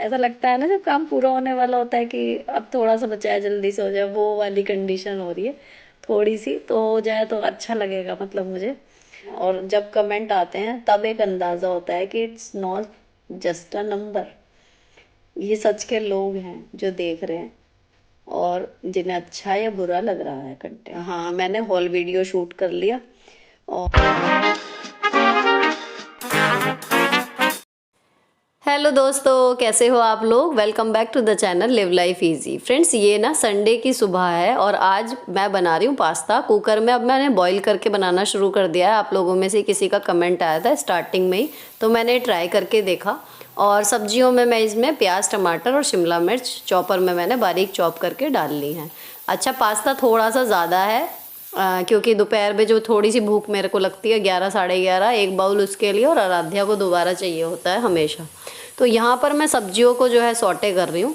ऐसा लगता है ना जब काम पूरा होने वाला होता है कि अब थोड़ा सा बचा है, जल्दी से हो जाए, वो वाली कंडीशन हो रही है। थोड़ी सी तो हो जाए तो अच्छा लगेगा मतलब मुझे। और जब कमेंट आते हैं तब एक अंदाज़ा होता है कि it's not just a number, ये सच के लोग हैं जो देख रहे हैं और जिन्हें अच्छा या बुरा लग रहा है कंटेंट। हाँ, मैंने हॉल वीडियो शूट कर लिया। और हेलो दोस्तों, कैसे हो आप लोग। Welcome back to the channel Live Life Easy. Friends, ये ना संडे की सुबह है और आज मैं बना रही हूँ पास्ता कुकर में। अब मैंने बॉईल करके बनाना शुरू कर दिया है। आप लोगों में से किसी का कमेंट आया था स्टार्टिंग में ही, तो मैंने ट्राई करके देखा। और सब्जियों में मैं इसमें प्याज, टमाटर और शिमला मिर्च चॉपर में मैंने बारीक चॉप करके डाल ली है। अच्छा, पास्ता थोड़ा सा ज़्यादा है क्योंकि दोपहर में जो थोड़ी सी भूख मेरे को लगती है, 11 साढ़े 11, एक बाउल उसके लिए, और आराध्या को दोबारा चाहिए होता है हमेशा। तो यहाँ पर मैं सब्जियों को जो है सौटे कर रही हूँ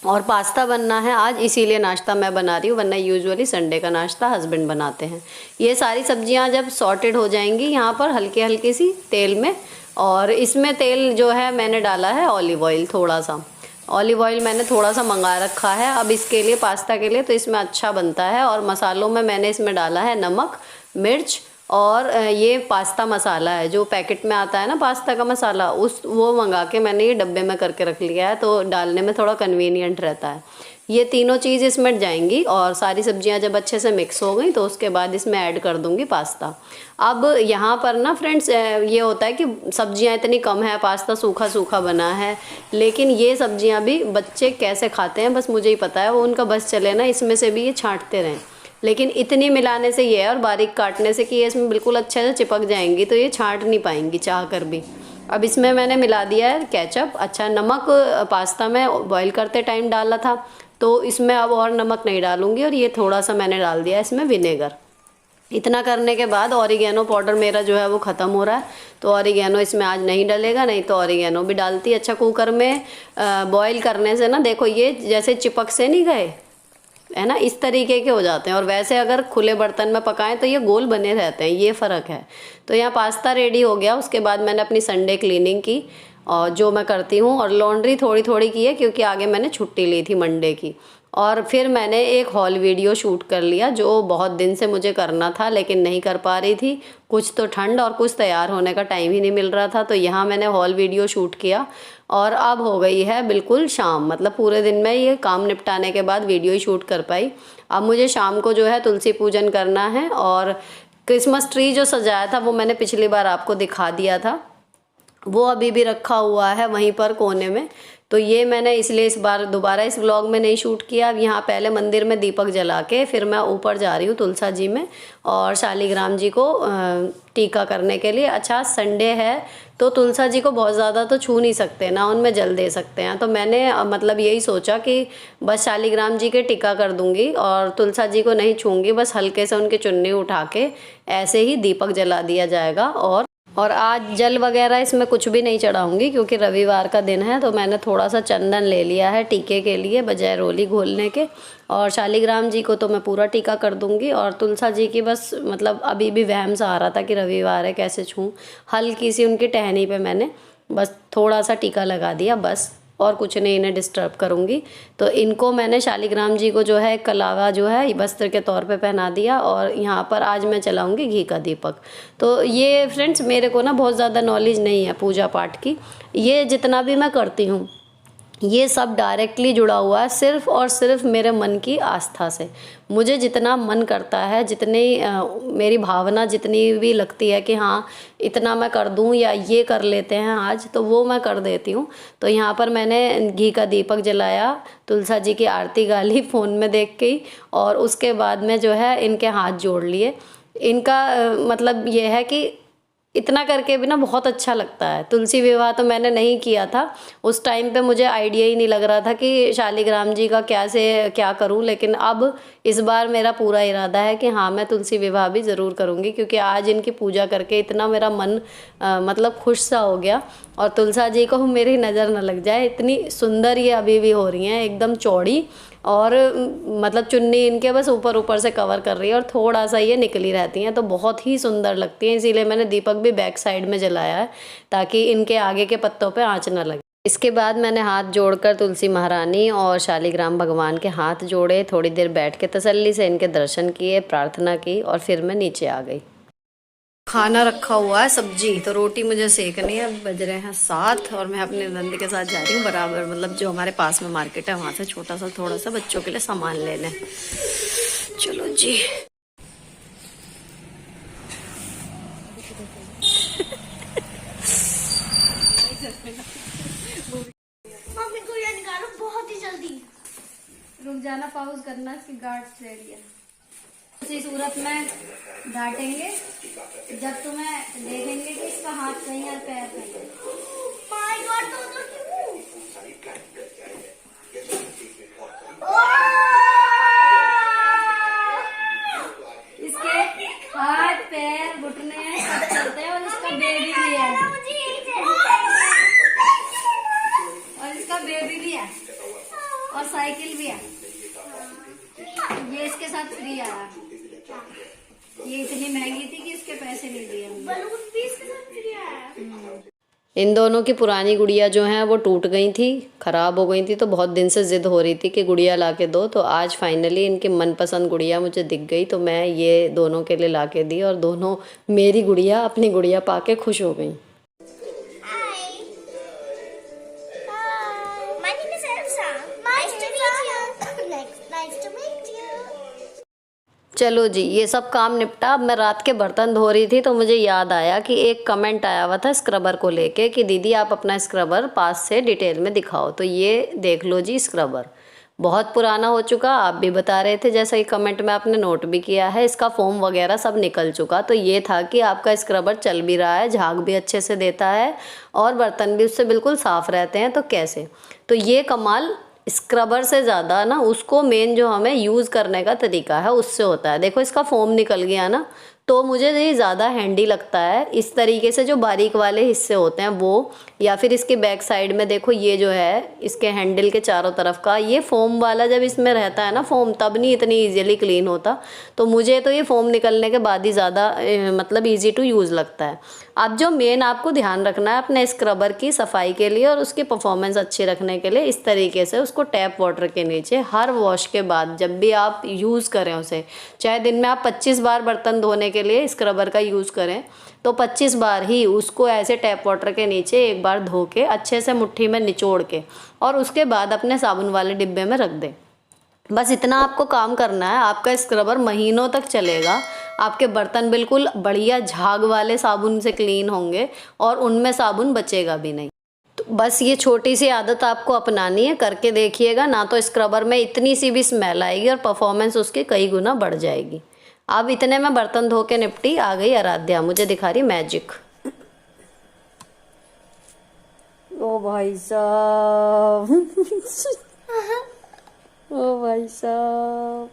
और पास्ता बनना है आज, इसीलिए नाश्ता मैं बना रही हूँ, वरना यूजुअली संडे का नाश्ता हस्बैंड बनाते हैं। ये सारी सब्जियाँ जब सॉर्टेड हो जाएंगी यहाँ पर हल्की हल्की सी तेल में, और इसमें तेल जो है मैंने डाला है ऑलिव ऑयल, थोड़ा सा ऑलिव ऑयल मैंने थोड़ा सा मंगा रखा है अब इसके लिए, पास्ता के लिए, तो इसमें अच्छा बनता है। और मसालों में मैंने इसमें डाला है नमक, मिर्च, और ये पास्ता मसाला है जो पैकेट में आता है ना, पास्ता का मसाला, वो मंगा के मैंने ये डब्बे में करके रख लिया है, तो डालने में थोड़ा कन्वीनियंट रहता है। ये तीनों चीज़ इसमें जाएंगी और सारी सब्जियां जब अच्छे से मिक्स हो गई तो उसके बाद इसमें ऐड कर दूंगी पास्ता। अब यहाँ पर ना फ्रेंड्स, ये होता है कि सब्जियां इतनी कम है, पास्ता सूखा सूखा बना है, लेकिन ये सब्जियां भी बच्चे कैसे खाते हैं बस मुझे ही पता है। वो उनका बस चले ना इसमें से भी ये छांटते रहें, लेकिन इतनी मिलाने से ये है और बारीक काटने से कि ये इसमें बिल्कुल अच्छे से चिपक जाएंगी, तो ये छांट नहीं पाएंगी चाह कर भी। अब इसमें मैंने मिला दिया है केचप। अच्छा, नमक पास्ता में बॉईल करते टाइम डाला था, तो इसमें अब और नमक नहीं डालूंगी, और ये थोड़ा सा मैंने डाल दिया है इसमें विनेगर। इतना करने के बाद ऑरिगेनो पाउडर मेरा जो है वो ख़त्म हो रहा है, तो ऑरिगेनो इसमें आज नहीं डलेगा, नहीं तो ऑरिगेनो भी डालती। अच्छा, कुकर में बॉईल करने से ना देखो ये जैसे चिपक से नहीं गए है ना, इस तरीके के हो जाते हैं, और वैसे अगर खुले बर्तन में पकाएं तो ये गोल बने रहते हैं, ये फ़र्क है। तो यहाँ पास्ता रेडी हो गया। उसके बाद मैंने अपनी संडे क्लीनिंग की, और जो मैं करती हूँ, और लॉन्ड्री थोड़ी थोड़ी की है क्योंकि आगे मैंने छुट्टी ली थी मंडे की। और फिर मैंने एक हॉल वीडियो शूट कर लिया जो बहुत दिन से मुझे करना था लेकिन नहीं कर पा रही थी, कुछ तो ठंड और कुछ तैयार होने का टाइम ही नहीं मिल रहा था। तो यहाँ मैंने हॉल वीडियो शूट किया और अब हो गई है बिल्कुल शाम, मतलब पूरे दिन में ये काम निपटाने के बाद वीडियो ही शूट कर पाई। अब मुझे शाम को जो है तुलसी पूजन करना है, और क्रिसमस ट्री जो सजाया था वो मैंने पिछली बार आपको दिखा दिया था, वो अभी भी रखा हुआ है वहीं पर कोने में। तो ये मैंने इसलिए इस बार दोबारा इस व्लॉग में नहीं शूट किया। अब यहाँ पहले मंदिर में दीपक जला के फिर मैं ऊपर जा रही हूँ तुलसा जी में, और शालिग्राम जी को टीका करने के लिए। अच्छा, संडे है तो तुलसा जी को बहुत ज़्यादा तो छू नहीं सकते ना, उनमें जल दे सकते हैं, तो मैंने मतलब यही सोचा कि बस शालिग्राम जी के टीका कर दूंगी और तुलसा जी को नहीं छूँगी, बस हल्के से उनकी चुन्नी उठा के ऐसे ही दीपक जला दिया जाएगा। और आज जल वगैरह इसमें कुछ भी नहीं चढ़ाऊंगी क्योंकि रविवार का दिन है, तो मैंने थोड़ा सा चंदन ले लिया है टीके के लिए बजाय रोली घोलने के। और शालिग्राम जी को तो मैं पूरा टीका कर दूंगी, और तुलसा जी की बस मतलब अभी भी वहम सा आ रहा था कि रविवार है कैसे छूँ, हल्की सी उनकी टहनी पे मैंने बस थोड़ा सा टीका लगा दिया बस, और कुछ नहीं इन्हें डिस्टर्ब करूँगी। तो इनको मैंने शालिग्राम जी को जो है कलावा जो है वस्त्र के तौर पे पहना दिया, और यहाँ पर आज मैं चलाऊँगी घी का दीपक। तो ये फ्रेंड्स, मेरे को ना बहुत ज़्यादा नॉलेज नहीं है पूजा पाठ की, ये जितना भी मैं करती हूँ ये सब डायरेक्टली जुड़ा हुआ है सिर्फ़ और सिर्फ मेरे मन की आस्था से। मुझे जितना मन करता है, जितनी मेरी भावना जितनी भी लगती है कि हाँ इतना मैं कर दूँ या ये कर लेते हैं आज, तो वो मैं कर देती हूँ। तो यहाँ पर मैंने घी का दीपक जलाया, तुलसा जी की आरती गाली फ़ोन में देख के ही, और उसके बाद में जो है इनके हाथ जोड़ लिए। इनका मतलब ये है कि इतना करके भी ना बहुत अच्छा लगता है। तुलसी विवाह तो मैंने नहीं किया था, उस टाइम पे मुझे आइडिया ही नहीं लग रहा था कि शालिग्राम जी का क्या से क्या करूं, लेकिन अब इस बार मेरा पूरा इरादा है कि हाँ मैं तुलसी विवाह भी ज़रूर करूंगी, क्योंकि आज इनकी पूजा करके इतना मेरा मन मतलब खुश सा हो गया। और तुलसा जी को मेरी नज़र न लग जाए, इतनी सुंदर ये अभी भी हो रही हैं, एकदम चौड़ी, और मतलब चुन्नी इनके बस ऊपर ऊपर से कवर कर रही है और थोड़ा सा ये निकली रहती हैं, तो बहुत ही सुंदर लगती हैं। इसीलिए मैंने दीपक भी बैक साइड में जलाया है ताकि इनके आगे के पत्तों पे आँच ना लगे। इसके बाद मैंने हाथ जोड़कर तुलसी महारानी और शालिग्राम भगवान के हाथ जोड़े, थोड़ी देर बैठ के तसल्ली से इनके दर्शन किए, प्रार्थना की और फिर मैं नीचे आ गई। खाना रखा हुआ है, सब्जी, तो रोटी मुझे सेकनी है। बज रहे हैं 7 और मैं अपने नंद के साथ जा रही हूँ बराबर, मतलब जो हमारे पास में मार्केट है वहाँ से छोटा सा थोड़ा सा बच्चों के लिए सामान लेने। चलो जी। मम्मी को ये निकालो बहुत ही जल्दी। रुक जाना, पाउज करना, इसकी गार्ड्स रेडी है। उसी सूरत में डांटेंगे जब तुम्हें देखेंगे कि इसका हाथ कहीं और पैर कहीं है। माय गॉड, दोनों क्यों? इसके हाथ पैर घुटने सब चलते हैं और इसका बेबी भी है, मुझे यही चाहिए। और इसका बेबी भी है और साइकिल भी है। ये इसके साथ फ्री आया। ये इतनी महंगी थी कि इसके पैसे नहीं दिए हमने। बलून भी इसके साथ फ्री आया। इन दोनों की पुरानी गुड़िया जो हैं वो टूट गई थी, ख़राब हो गई थी, तो बहुत दिन से ज़िद हो रही थी कि गुड़िया ला के दो। तो आज फाइनली इनकी मनपसंद गुड़िया मुझे दिख गई, तो मैं ये दोनों के लिए ला के दी और दोनों मेरी गुड़िया अपनी गुड़िया पाके खुश हो गई। My name is Elsa. Nice to meet you. Nice to meet you. चलो जी, ये सब काम निपटा। अब मैं रात के बर्तन धो रही थी तो मुझे याद आया कि एक कमेंट आया हुआ था स्क्रबर को लेके कि दीदी आप अपना स्क्रबर पास से डिटेल में दिखाओ। तो ये देख लो जी, स्क्रबर बहुत पुराना हो चुका, आप भी बता रहे थे, जैसा कि कमेंट में आपने नोट भी किया है। इसका फोम वगैरह सब निकल चुका। तो ये था कि आपका स्क्रबर चल भी रहा है, झाग भी अच्छे से देता है और बर्तन भी उससे बिल्कुल साफ़ रहते हैं। तो कैसे? तो ये कमाल स्क्रबर से ज़्यादा ना उसको मेन जो हमें यूज़ करने का तरीका है उससे होता है। देखो इसका फोम निकल गया ना, तो मुझे ये ज़्यादा हैंडी लगता है। इस तरीके से जो बारीक वाले हिस्से होते हैं वो, या फिर इसकी बैक साइड में देखो ये जो है इसके हैंडल के चारों तरफ का ये फोम वाला जब इसमें रहता है ना फोम, तब नहीं इतनी इजीली क्लीन होता। तो मुझे तो ये फोम निकलने के बाद ही ज़्यादा मतलब ईजी टू यूज़ लगता है। अब जो मेन आपको ध्यान रखना है अपने स्क्रबर की सफाई के लिए और उसकी परफॉर्मेंस अच्छी रखने के लिए, इस तरीके से उसको टैप वाटर के नीचे हर वॉश के बाद जब भी आप यूज़ करें उसे, चाहे दिन में आप 25 बार बर्तन धोने के लिए स्क्रबर का यूज़ करें तो 25 बार ही उसको ऐसे टैप वाटर के नीचे एक बार धो के अच्छे से मुट्ठी में निचोड़ के और उसके बाद अपने साबुन वाले डिब्बे में रख दें। बस इतना आपको काम करना है, आपका स्क्रबर महीनों तक चलेगा। आपके बर्तन बिल्कुल बढ़िया झाग वाले साबुन से क्लीन होंगे और उनमें साबुन बचेगा भी नहीं। तो बस ये छोटी सी आदत आपको अपनानी है, करके देखिएगा ना, तो स्क्रबर में इतनी सी भी स्मेल आएगी और परफॉर्मेंस उसकी कई गुना बढ़ जाएगी। अब इतने में बर्तन धो के निपटी, आ गई आराध्या मुझे दिखा रही मैजिक। ओ भाई साहब ओ भाई साहब।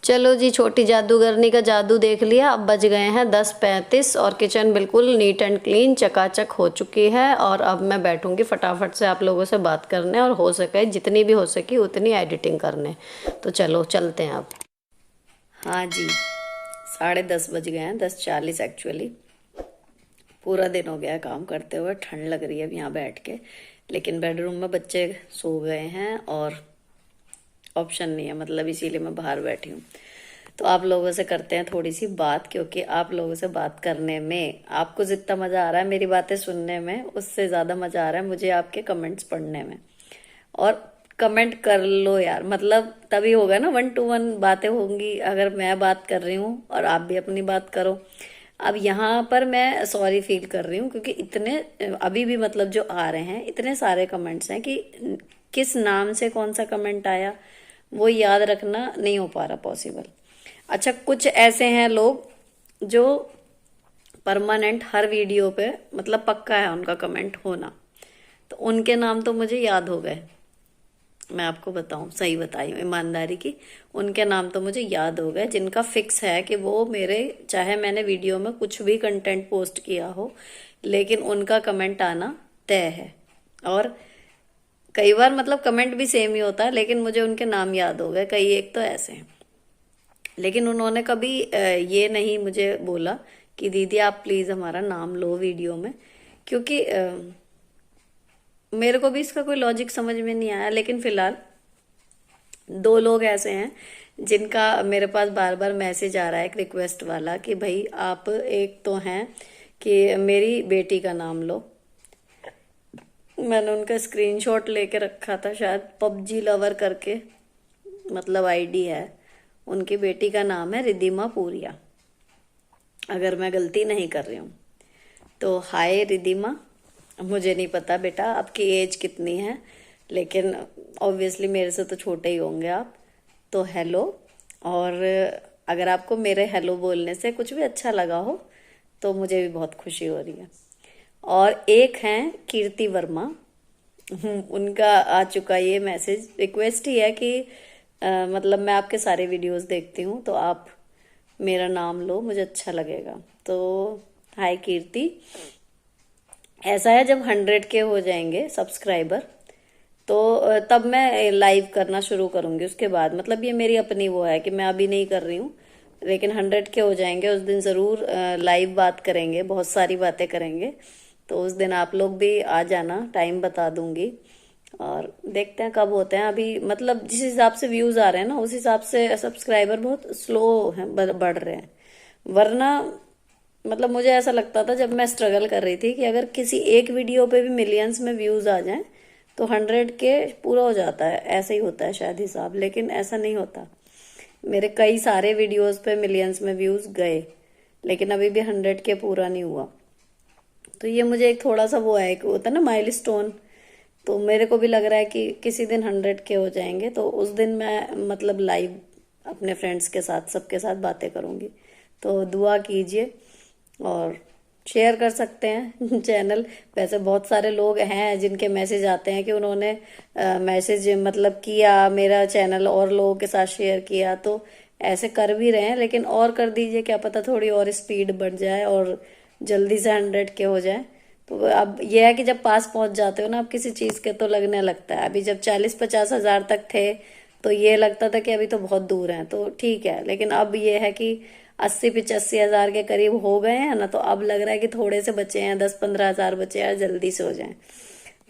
चलो जी, छोटी जादूगरनी का जादू देख लिया। अब बज गए हैं 10:35 और किचन बिल्कुल नीट एंड क्लीन चकाचक हो चुकी है। और अब मैं बैठूंगी फटाफट से आप लोगों से बात करने और हो सके जितनी भी हो सकी उतनी एडिटिंग करने। तो चलो चलते हैं अब। हाँ जी, 10:30 बज गए हैं, 10:40 एक्चुअली। पूरा दिन हो गया काम करते हुए, ठंड लग रही है अब यहाँ बैठ के, लेकिन बेडरूम में बच्चे सो गए हैं और ऑप्शन नहीं है, मतलब इसीलिए मैं बाहर बैठी हूँ। तो आप लोगों से करते हैं थोड़ी सी बात, क्योंकि आप लोगों से बात करने में आपको जितना मज़ा आ रहा है मेरी बातें सुनने में, उससे ज़्यादा मज़ा आ रहा है मुझे आपके कमेंट्स पढ़ने में। और कमेंट कर लो यार, मतलब तभी होगा ना, 1 to 1 बातें होंगी अगर मैं बात कर रही हूँ और आप भी अपनी बात करो। अब यहाँ पर मैं सॉरी फील कर रही हूँ क्योंकि इतने अभी भी मतलब जो आ रहे हैं इतने सारे कमेंट्स हैं कि किस नाम से कौन सा कमेंट आया वो याद रखना नहीं हो पा रहा पॉसिबल। अच्छा, कुछ ऐसे हैं लोग जो परमानेंट हर वीडियो पे मतलब पक्का है उनका कमेंट होना, तो उनके नाम तो मुझे याद हो गए। मैं आपको बताऊं, सही बताई हूँ ईमानदारी की, उनके नाम तो मुझे याद हो गए जिनका फिक्स है कि वो मेरे, चाहे मैंने वीडियो में कुछ भी कंटेंट पोस्ट किया हो, लेकिन उनका कमेंट आना तय है। और कई बार मतलब कमेंट भी सेम ही होता है, लेकिन मुझे उनके नाम याद हो गए। कई एक तो ऐसे हैं, लेकिन उन्होंने कभी ये नहीं मुझे बोला कि दीदी आप प्लीज़ हमारा नाम लो वीडियो में, क्योंकि मेरे को भी इसका कोई लॉजिक समझ में नहीं आया, लेकिन फिलहाल दो लोग ऐसे हैं जिनका मेरे पास बार बार मैसेज आ रहा है, एक रिक्वेस्ट वाला, कि भाई आप एक तो हैं कि मेरी बेटी का नाम लो। मैंने उनका स्क्रीनशॉट लेके रखा था, शायद पबजी लवर करके मतलब आईडी है। उनकी बेटी का नाम है रिद्धिमा पूरिया, अगर मैं गलती नहीं कर रही हूँ। तो हाय रिद्धिमा, मुझे नहीं पता बेटा आपकी एज कितनी है, लेकिन ऑब्वियसली मेरे से तो छोटे ही होंगे आप। तो हेलो, और अगर आपको मेरे हेलो बोलने से कुछ भी अच्छा लगा हो तो मुझे भी बहुत खुशी हो रही है। और एक हैं कीर्ति वर्मा, उनका आ चुका ये मैसेज, रिक्वेस्ट ही है कि मतलब मैं आपके सारे वीडियोस देखती हूँ तो आप मेरा नाम लो, मुझे अच्छा लगेगा। तो हाय कीर्ति, ऐसा है जब 100 के हो जाएंगे सब्सक्राइबर तो तब मैं लाइव करना शुरू करूंगी। उसके बाद मतलब ये मेरी अपनी वो है कि मैं अभी नहीं कर रही हूँ, लेकिन 100 के हो जाएंगे उस दिन जरूर लाइव बात करेंगे, बहुत सारी बातें करेंगे। तो उस दिन आप लोग भी आ जाना, टाइम बता दूंगी और देखते हैं कब होते हैं। अभी मतलब जिस हिसाब से व्यूज आ रहे हैं ना, उस हिसाब से सब्सक्राइबर बहुत स्लो हैं, बढ़ रहे हैं। वरना मतलब मुझे ऐसा लगता था जब मैं स्ट्रगल कर रही थी कि अगर किसी एक वीडियो पे भी मिलियंस में व्यूज आ जाएं तो 100 के पूरा हो जाता है, ऐसे ही होता है शायद हिसाब, लेकिन ऐसा नहीं होता। मेरे कई सारे वीडियोस पे मिलियंस में व्यूज गए, लेकिन अभी भी 100 के पूरा नहीं हुआ। तो ये मुझे एक थोड़ा सा वो है, एक होता है ना माइलस्टोन। तो मेरे को भी लग रहा है कि किसी दिन 100 के हो जाएंगे तो उस दिन मैं मतलब लाइव अपने फ्रेंड्स के साथ सबके साथ बातें करूंगी। तो दुआ कीजिए और शेयर कर सकते हैं चैनल। वैसे बहुत सारे लोग हैं जिनके मैसेज आते हैं कि उन्होंने मैसेज मतलब किया मेरा चैनल और लोगों के साथ शेयर किया, तो ऐसे कर भी रहे हैं, लेकिन और कर दीजिए, क्या पता थोड़ी और स्पीड बढ़ जाए और जल्दी से 100 के हो जाए। तो अब यह है कि जब पास पहुंच जाते हो ना आप किसी चीज के तो लगने लगता है। अभी जब 40-50 हजार तक थे तो ये लगता था कि अभी तो बहुत दूर हैं, तो ठीक है, लेकिन अब ये है कि 80-85 हजार के करीब हो गए हैं ना, तो अब लग रहा है कि थोड़े से बचे हैं, 10-15 हजार बचे हैं, जल्दी से हो जाएं।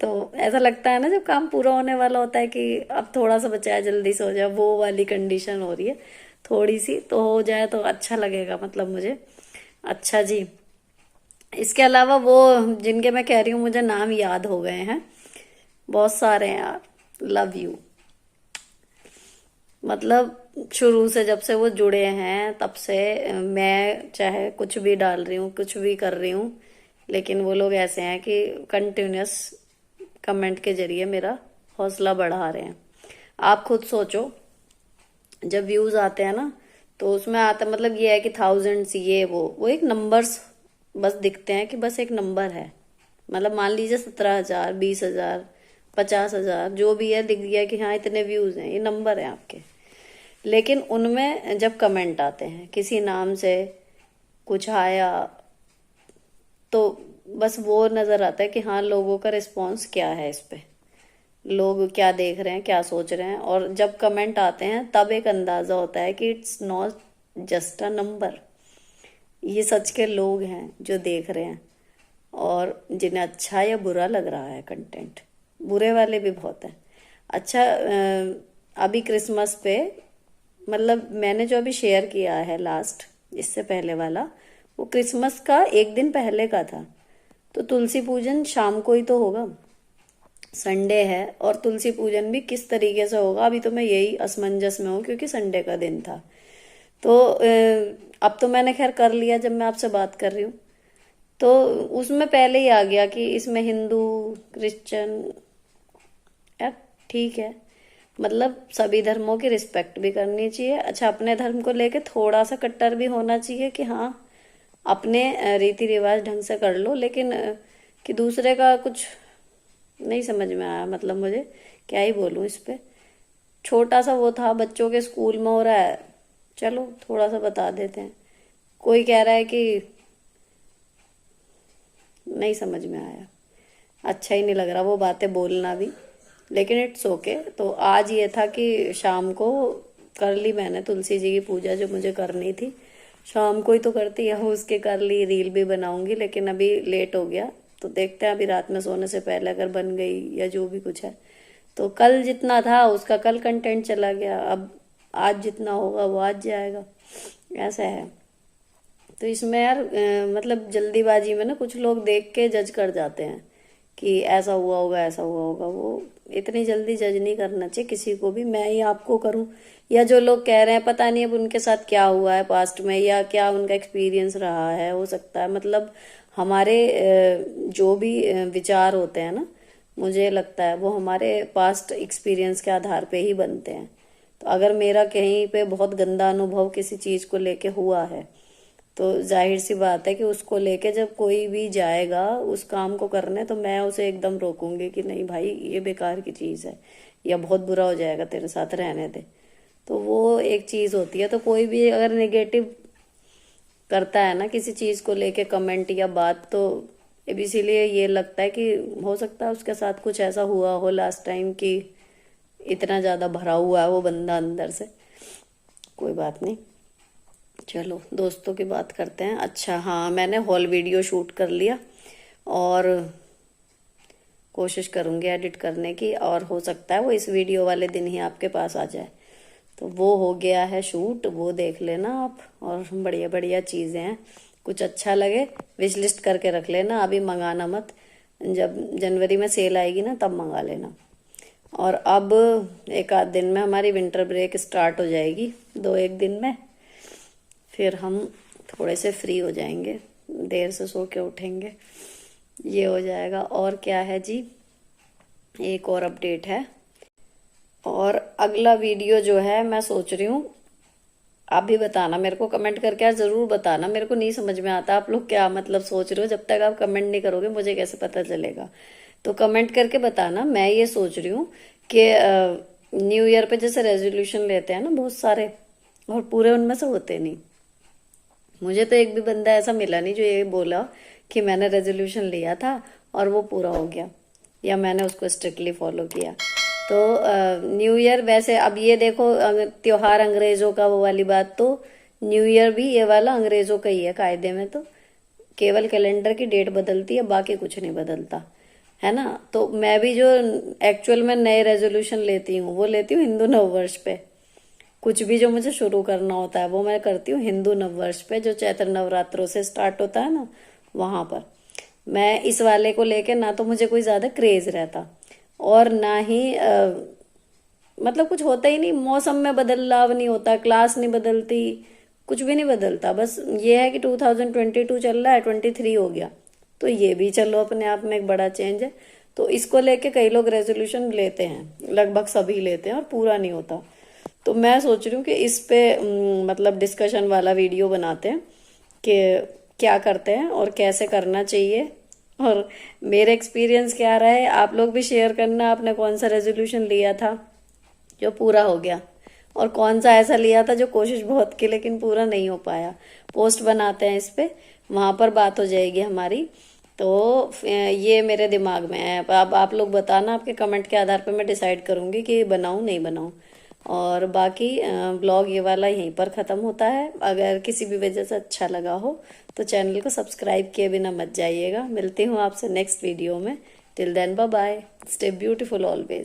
तो ऐसा लगता है ना जब काम पूरा होने वाला होता है कि अब थोड़ा सा बचा है, जल्दी से हो जाए, वो वाली कंडीशन हो रही है थोड़ी सी। तो हो जाए तो अच्छा लगेगा मतलब मुझे। अच्छा जी, इसके अलावा वो जिनके मैं कह रही हूँ मुझे नाम याद हो गए हैं, बहुत सारे हैं यार। लव यू, मतलब शुरू से जब से वो जुड़े हैं तब से मैं चाहे कुछ भी डाल रही हूँ, कुछ भी कर रही हूँ, लेकिन वो लोग ऐसे हैं कि कंटिन्यूस कमेंट के जरिए मेरा हौसला बढ़ा रहे हैं। आप खुद सोचो, जब व्यूज आते हैं ना तो उसमें आता मतलब ये है कि थाउजेंड्स, ये वो एक नंबर्स बस दिखते हैं कि बस एक नंबर है। मतलब मान लीजिए 17,000, 20,000, 50,000 जो भी है, दिख गया कि हाँ इतने व्यूज हैं, ये नंबर है आपके। लेकिन उनमें जब कमेंट आते हैं किसी नाम से कुछ आया तो बस वो नजर आता है कि हाँ लोगों का रिस्पॉन्स क्या है इस पे, लोग क्या देख रहे हैं, क्या सोच रहे हैं। और जब कमेंट आते हैं तब एक अंदाजा होता है कि it's not just a number, ये सच के लोग हैं जो देख रहे हैं और जिन्हें अच्छा या बुरा लग रहा है कंटेंट। बुरे वाले भी बहुत हैं। अच्छा, अभी क्रिसमस पे मतलब मैंने जो अभी शेयर किया है लास्ट, इससे पहले वाला, वो क्रिसमस का एक दिन पहले का था। तो तुलसी पूजन शाम को ही तो होगा, संडे है, और तुलसी पूजन भी किस तरीके से होगा अभी तो मैं यही असमंजस में हूँ, क्योंकि संडे का दिन था। तो अब तो मैंने खैर कर लिया जब मैं आपसे बात कर रही हूँ, तो उसमें पहले ही आ गया कि इसमें हिंदू क्रिश्चियन, यार ठीक है, मतलब सभी धर्मों की रिस्पेक्ट भी करनी चाहिए। अच्छा, अपने धर्म को लेके थोड़ा सा कट्टर भी होना चाहिए कि हाँ अपने रीति रिवाज ढंग से कर लो, लेकिन कि दूसरे का कुछ नहीं समझ में आया। मतलब मुझे क्या ही बोलूं इस पे। छोटा सा वो था, बच्चों के स्कूल में हो रहा है, चलो थोड़ा सा बता देते हैं। कोई कह रहा है कि नहीं समझ में आया, अच्छा ही नहीं लग रहा वो बातें बोलना भी, लेकिन इट्स ओके। तो आज ये था कि शाम को कर ली मैंने तुलसी जी की पूजा जो मुझे करनी थी, शाम को ही तो करती है, उसके कर ली, रील भी बनाऊंगी, लेकिन अभी लेट हो गया, तो देखते हैं अभी रात में सोने से पहले अगर बन गई या जो भी कुछ है। तो कल जितना था उसका कल कंटेंट चला गया, अब आज जितना होगा वो आज जाएगा, ऐसा है। तो इसमें यार मतलब जल्दीबाजी में ना कुछ लोग देख के जज कर जाते हैं कि ऐसा हुआ होगा ऐसा हुआ होगा। वो इतनी जल्दी जज नहीं करना चाहिए किसी को भी, मैं ही आपको करूं या जो लोग कह रहे हैं, पता नहीं अब उनके साथ क्या हुआ है पास्ट में या क्या उनका एक्सपीरियंस रहा है, हो सकता है मतलब हमारे जो भी विचार होते हैं ना, मुझे लगता है वो हमारे पास्ट एक्सपीरियंस के आधार पे ही बनते हैं। तो अगर मेरा कहीं पे बहुत गंदा अनुभव किसी चीज को लेके हुआ है तो जाहिर सी बात है कि उसको लेके जब कोई भी जाएगा उस काम को करने तो मैं उसे एकदम रोकूंगी कि नहीं भाई ये बेकार की चीज है या बहुत बुरा हो जाएगा तेरे साथ, रहने दे। तो वो एक चीज होती है। तो कोई भी अगर नेगेटिव करता है ना किसी चीज को लेके कमेंट या बात, तो इसीलिए ये लगता है कि हो सकता है उसके साथ कुछ ऐसा हुआ हो लास्ट टाइम कि इतना ज्यादा भरा हुआ है वो बंदा अंदर से। कोई बात नहीं, चलो दोस्तों की बात करते हैं। अच्छा हाँ, मैंने हॉल वीडियो शूट कर लिया और कोशिश करूंगी एडिट करने की, और हो सकता है वो इस वीडियो वाले दिन ही आपके पास आ जाए। तो वो हो गया है शूट, वो देख लेना आप। और बढ़िया बढ़िया चीज़ें हैं, कुछ अच्छा लगे विश लिस्ट करके रख लेना, अभी मंगाना मत, जब जनवरी में सेल आएगी ना तब मंगा लेना। और अब एक आध दिन में हमारी विंटर ब्रेक स्टार्ट हो जाएगी, 2-1 दिन में, फिर हम थोड़े से फ्री हो जाएंगे, देर से सो के उठेंगे, ये हो जाएगा। और क्या है जी, एक और अपडेट है, और अगला वीडियो जो है मैं सोच रही हूँ, आप भी बताना मेरे को, कमेंट करके यार जरूर बताना, मेरे को नहीं समझ में आता आप लोग क्या मतलब सोच रहे हो। जब तक आप कमेंट नहीं करोगे मुझे कैसे पता चलेगा, तो कमेंट करके बताना। मैं ये सोच रही हूँ कि न्यू ईयर पे जैसे रेजोल्यूशन लेते हैं ना बहुत सारे, और पूरे उनमें से होते नहीं। मुझे तो एक भी बंदा ऐसा मिला नहीं जो ये बोला कि मैंने रेजोल्यूशन लिया था और वो पूरा हो गया या मैंने उसको स्ट्रिक्टली फॉलो किया। तो न्यू ईयर वैसे अब ये देखो, त्योहार अंग्रेजों का वो वाली बात, तो न्यू ईयर भी ये वाला अंग्रेजों का ही है कायदे में, तो केवल कैलेंडर की डेट बदलती है, बाकी कुछ नहीं बदलता है ना। तो मैं भी जो एक्चुअल में नए रेजोल्यूशन लेती हूँ वो लेती हूँ हिंदू नववर्ष पे। कुछ भी जो मुझे शुरू करना होता है वो मैं करती हूँ हिंदू नववर्ष पे, जो चैत्र नवरात्रों से स्टार्ट होता है ना, वहां पर। मैं इस वाले को लेके ना तो मुझे कोई ज्यादा क्रेज रहता और ना ही मतलब कुछ होता ही नहीं, मौसम में बदलाव नहीं होता, क्लास नहीं बदलती, कुछ भी नहीं बदलता। बस ये है कि 2022 चल रहा है, 23 हो गया, तो ये भी चलो अपने आप में एक बड़ा चेंज है। तो इसको लेके कई लोग रेजोल्यूशन लेते हैं, लगभग सभी लेते हैं और पूरा नहीं होता। तो मैं सोच रही हूँ कि इस पे मतलब डिस्कशन वाला वीडियो बनाते हैं कि क्या करते हैं और कैसे करना चाहिए, और मेरे एक्सपीरियंस क्या रहा है आप लोग भी शेयर करना। आपने कौन सा रेजोल्यूशन लिया था जो पूरा हो गया, और कौन सा ऐसा लिया था जो कोशिश बहुत की लेकिन पूरा नहीं हो पाया। पोस्ट बनाते हैं इस पे, वहां पर बात हो जाएगी हमारी। तो ये मेरे दिमाग में है, अब आप लोग बताना, आपके कमेंट के आधार पर मैं डिसाइड करूंगी कि बनाऊं नहीं बनाऊं। और बाकी ब्लॉग ये वाला यहीं पर ख़त्म होता है। अगर किसी भी वजह से अच्छा लगा हो तो चैनल को सब्सक्राइब किए बिना मत जाइएगा। मिलती हूँ आपसे नेक्स्ट वीडियो में। Till then bye bye, stay beautiful always.